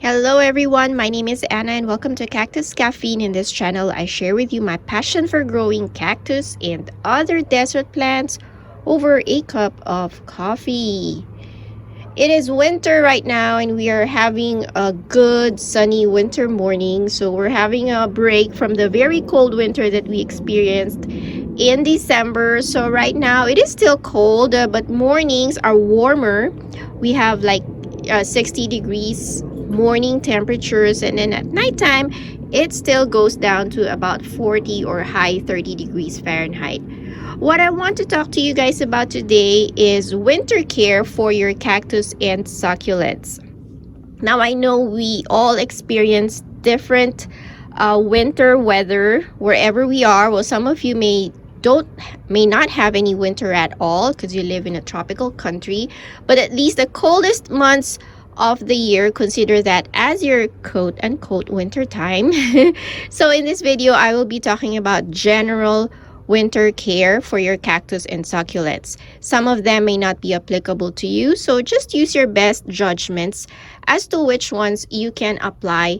Hello everyone, my name is Anna and welcome to Cactus Caffeine. In this channel, I share with you my passion for growing cactus and other desert plants over a cup of coffee. It is winter right now and we are having a good sunny winter morning. So we're having a break from the very cold winter that we experienced in December. So right now it is still cold, but mornings are warmer. We have like 60 degrees morning temperatures, and then at nighttime it still goes down to about 40 or high 30 degrees Fahrenheit. What I want to talk to you guys about today is winter care for your cactus and succulents. Now, I know we all experience different winter weather wherever we are. Well, some of you may not have any winter at all because you live in a tropical country, but at least the coldest months of the year, consider that as your quote unquote winter time. So in this video I will be talking about general winter care for your cactus and succulents. Some of them may not be applicable to you, so just use your best judgments as to which ones you can apply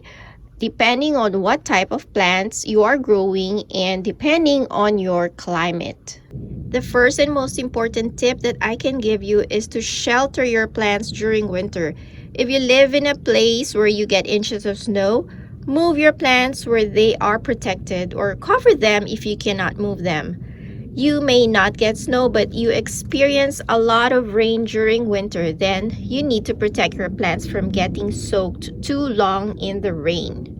depending on what type of plants you are growing and depending on your climate. The first and most important tip that I can give you is to shelter your plants during winter. If you live in a place where you get inches of snow, move your plants where they are protected or cover them if you cannot move them. You may not get snow, but you experience a lot of rain during winter, then you need to protect your plants from getting soaked too long in the rain.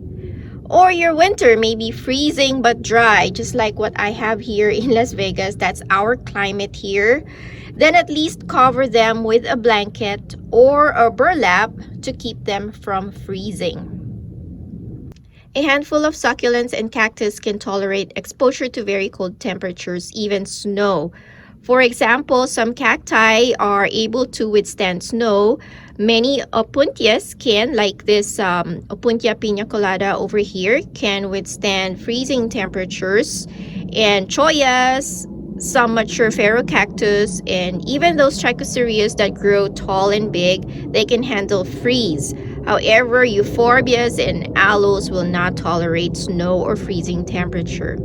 Or your winter may be freezing but dry, just like what I have here in Las Vegas. That's our climate here. Then at least cover them with a blanket or a burlap to keep them from freezing. A handful of succulents and cactus can tolerate exposure to very cold temperatures, even snow. For example, some cacti are able to withstand snow. Many opuntias can, like this opuntia pina colada over here, can withstand freezing temperatures. And choyas, some mature ferrocactus, and even those trichocereus that grow tall and big, they can handle freeze. However, euphorbias and aloes will not tolerate snow or freezing temperature.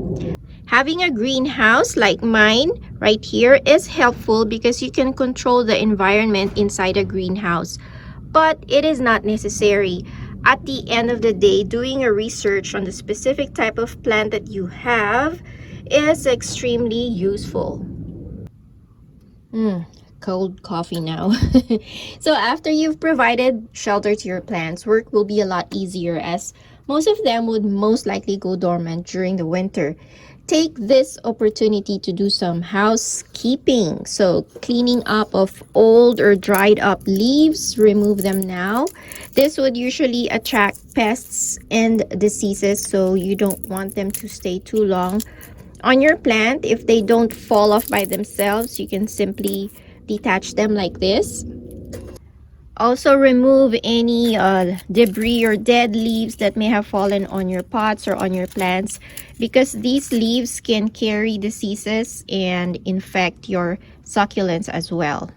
Having a greenhouse like mine right here is helpful because you can control the environment inside a greenhouse, but it is not necessary. At the end of the day, doing a research on the specific type of plant that you have is extremely useful. Cold coffee now. So after you've provided shelter to your plants, work will be a lot easier as most of them would most likely go dormant during the winter. Take this opportunity to do some housekeeping. So cleaning up of old or dried up leaves, remove them now. This would usually attract pests and diseases, so you don't want them to stay too long on your plant. If they don't fall off by themselves, you can simply detach them like this. Also remove any debris or dead leaves that may have fallen on your pots or on your plants, because these leaves can carry diseases and infect your succulents as well.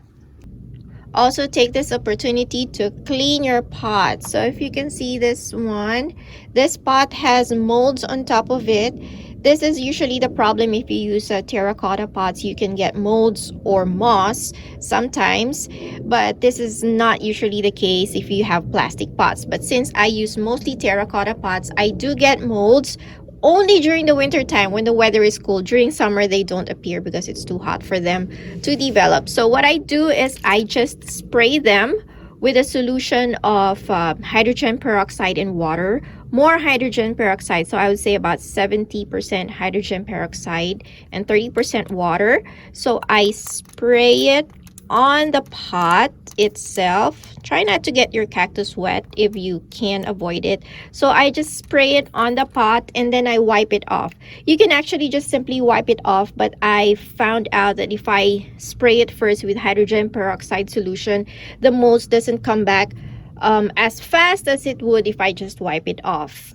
Also take this opportunity to clean your pot. So if you can see this one, this pot has molds on top of it. This is usually the problem if you use terracotta pots. You can get molds or moss sometimes, but this is not usually the case if you have plastic pots. But since I use mostly terracotta pots, I do get molds only during the winter time when the weather is cool. During summer, they don't appear because it's too hot for them to develop. So what I do is I just spray them with a solution of hydrogen peroxide and water. More hydrogen peroxide, so I would say about 70% hydrogen peroxide and 30% water. So I spray it on the pot itself. Try not to get your cactus wet if you can avoid it. So I just spray it on the pot and then I wipe it off. You can actually just simply wipe it off, but I found out that if I spray it first with hydrogen peroxide solution, the molds doesn't come back as fast as it would if I just wipe it off.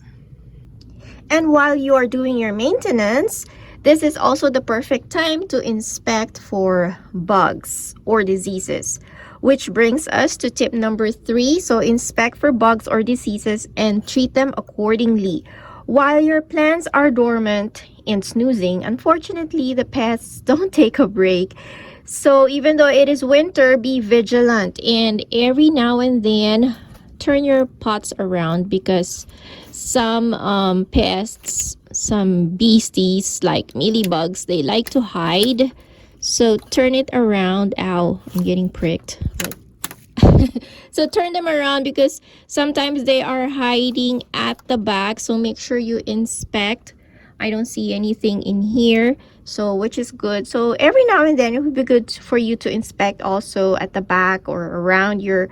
And while you are doing your maintenance, this is also the perfect time to inspect for bugs or diseases. which brings us to tip number 3. So inspect for bugs or diseases and treat them accordingly. While your plants are dormant and snoozing, unfortunately, the pests don't take a break. So even though it is winter, be vigilant, and every now and then turn your pots around, because some pests, some beasties like mealybugs, they like to hide. So turn it around. Ow, I'm getting pricked. So turn them around, because sometimes they are hiding at the back. So make sure you inspect. I don't see anything in here, so which is good. So every now and then it would be good for you to inspect also at the back or around your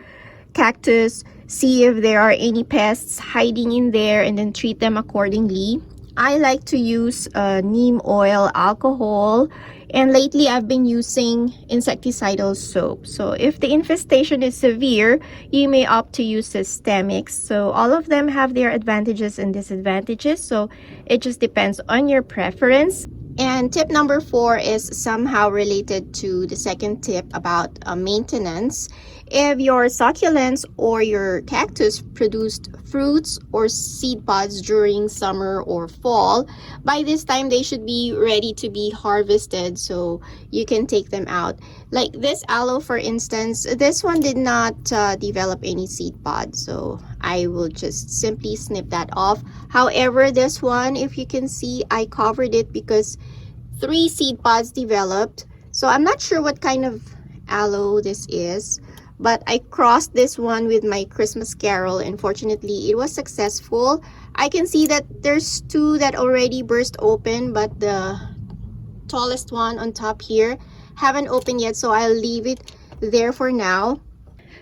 cactus, see if there are any pests hiding in there, and then treat them accordingly. I like to use neem oil, alcohol, and lately I've been using insecticidal soap. So if the infestation is severe, you may opt to use systemics. So all of them have their advantages and disadvantages, so it just depends on your preference. And tip number 4 is somehow related to the second tip about maintenance. If your succulents or your cactus produced fruits or seed pods during summer or fall, by this time they should be ready to be harvested, so you can take them out. Like this aloe, for instance, this one did not develop any seed pods, so I will just simply snip that off. However, this one, if you can see, I covered it because 3 seed pods developed. So I'm not sure what kind of aloe this is, but I crossed this one with my Christmas Carol, and fortunately it was successful. I can see that there's 2 that already burst open, but the tallest one on top here haven't opened yet, so I'll leave it there for now.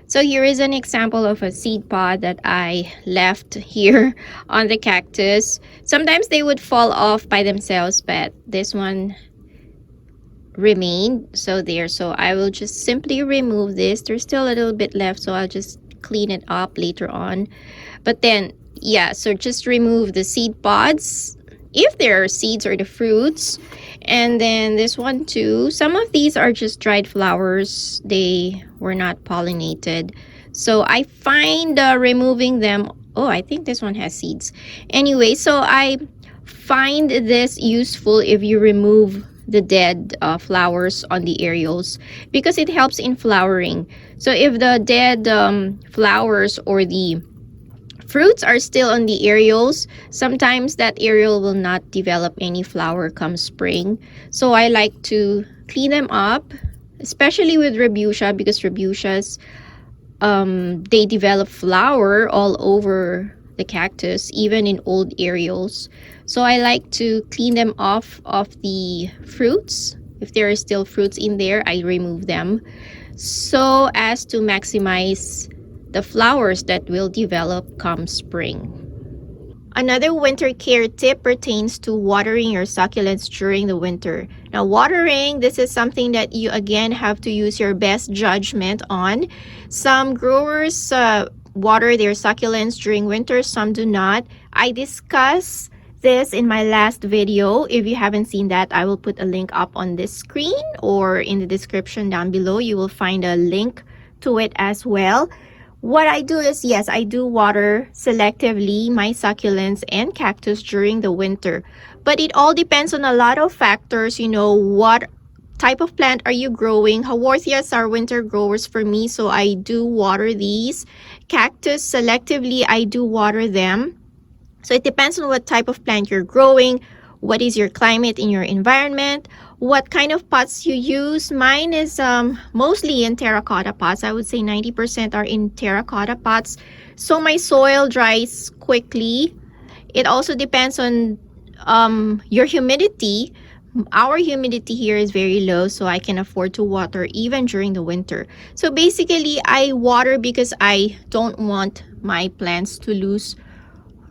So here is an example of a seed pod that I left here on the cactus. Sometimes they would fall off by themselves, but this one remained so there. So I will just simply remove this. There's still a little bit left, so I'll just clean it up later on. But then, yeah, so just remove the seed pods if there are seeds or the fruits. And then this one too, some of these are just dried flowers, they were not pollinated, so I find removing them. Oh, I think this one has seeds. Anyway, so I find this useful if you remove the dead flowers on the areoles, because it helps in flowering. So if the dead flowers or the fruits are still on the areoles, sometimes that areole will not develop any flower come spring. So I like to clean them up, especially with Rebutia, because Rebusias, they develop flower all over the cactus, even in old areoles. So I like to clean them off of the fruits. If there are still fruits in there, I remove them so as to maximize the flowers that will develop come spring. Another winter care tip pertains to watering your succulents during the winter. Now, watering, this is something that you again have to use your best judgment on. Some growers water their succulents during winter, some do not. I discuss this in my last video. If you haven't seen that, I will put a link up on this screen or in the description down below. You will find a link to it as well. What I do is, yes, I do water selectively my succulents and cactus during the winter, but it all depends on a lot of factors. You know, what type of plant are you growing? Haworthias are winter growers for me, so I do water these. Cactus selectively, I do water them. So it depends on what type of plant you're growing, what is your climate in your environment, what kind of pots you use. Mine is mostly in terracotta pots. I would say 90% are in terracotta pots, so my soil dries quickly. It also depends on your humidity. Our humidity here is very low, so I can afford to water even during the winter. So basically, I water because I don't want my plants to lose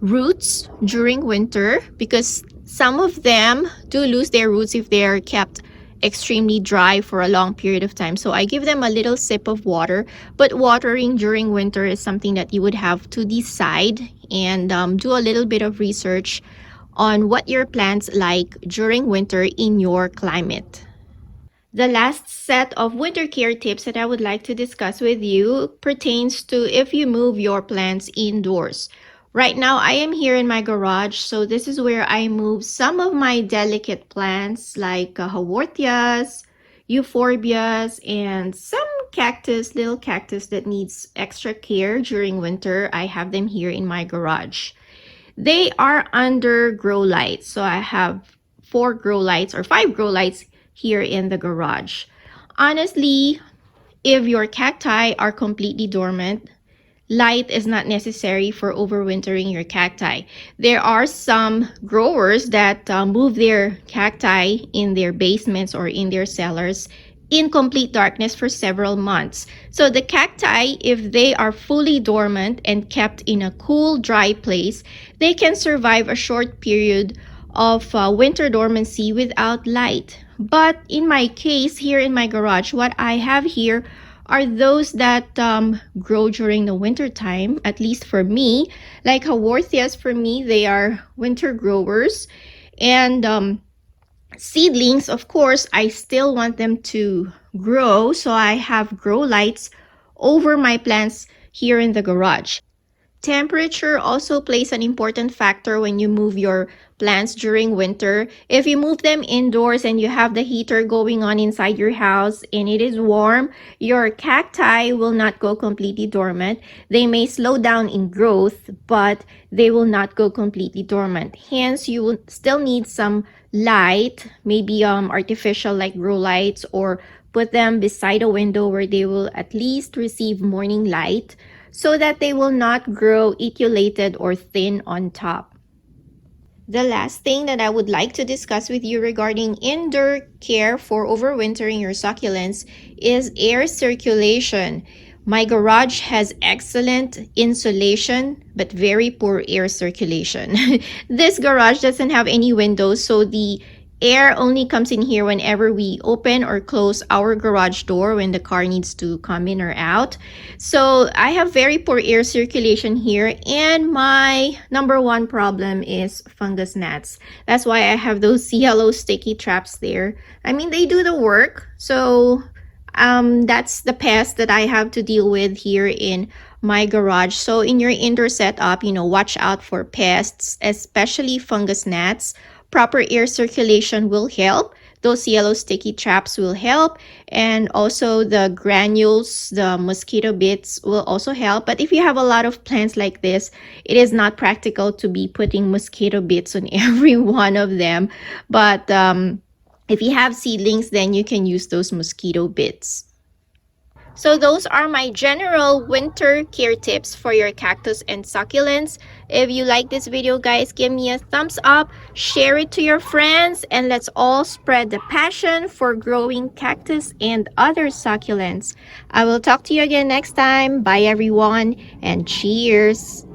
roots during winter, because some of them do lose their roots if they are kept extremely dry for a long period of time. So I give them a little sip of water, but watering during winter is something that you would have to decide and do a little bit of research on what your plants like during winter in your climate. The last set of winter care tips that I would like to discuss with you pertains to if you move your plants indoors. Right now, I am here in my garage, so this is where I move some of my delicate plants like haworthias, euphorbias, and some cactus, little cactus that needs extra care during winter. I have them here in my garage. They are under grow lights. So I have 4 grow lights or 5 grow lights here in the garage. Honestly, if your cacti are completely dormant, light is not necessary for overwintering your cacti. There are some growers that move their cacti in their basements or in their cellars in complete darkness for several months. So the cacti, if they are fully dormant and kept in a cool, dry place, they can survive a short period of winter dormancy without light. But in my case, here in my garage, what I have here are those that grow during the winter time, at least for me. Like haworthias, for me, they are winter growers. And seedlings, of course, I still want them to grow. So I have grow lights over my plants here in the garage. Temperature also plays an important factor when you move your plants during winter. If you move them indoors and you have the heater going on inside your house and it is warm, your cacti will not go completely dormant. They may slow down in growth, but they will not go completely dormant. Hence, you will still need some light, maybe artificial like grow lights, or put them beside a window where they will at least receive morning light so that they will not grow etiolated or thin on top. The last thing that I would like to discuss with you regarding indoor care for overwintering your succulents is air circulation. My garage has excellent insulation but very poor air circulation. This garage doesn't have any windows, so the air only comes in here whenever we open or close our garage door when the car needs to come in or out. So I have very poor air circulation here, and my number one problem is fungus gnats. That's why I have those yellow sticky traps there. I mean, they do the work. So that's the pest that I have to deal with here in my garage. So in your indoor setup, watch out for pests, especially fungus gnats. Proper air circulation will help. Those yellow sticky traps will help, and also the granules, the mosquito bits will also help. But if you have a lot of plants like this, it is not practical to be putting mosquito bits on every one of them. But if you have seedlings, then you can use those mosquito bits. So those are my general winter care tips for your cactus and succulents. If you like this video, guys, give me a thumbs up, share it to your friends, and let's all spread the passion for growing cactus and other succulents. I will talk to you again next time. Bye everyone, and cheers!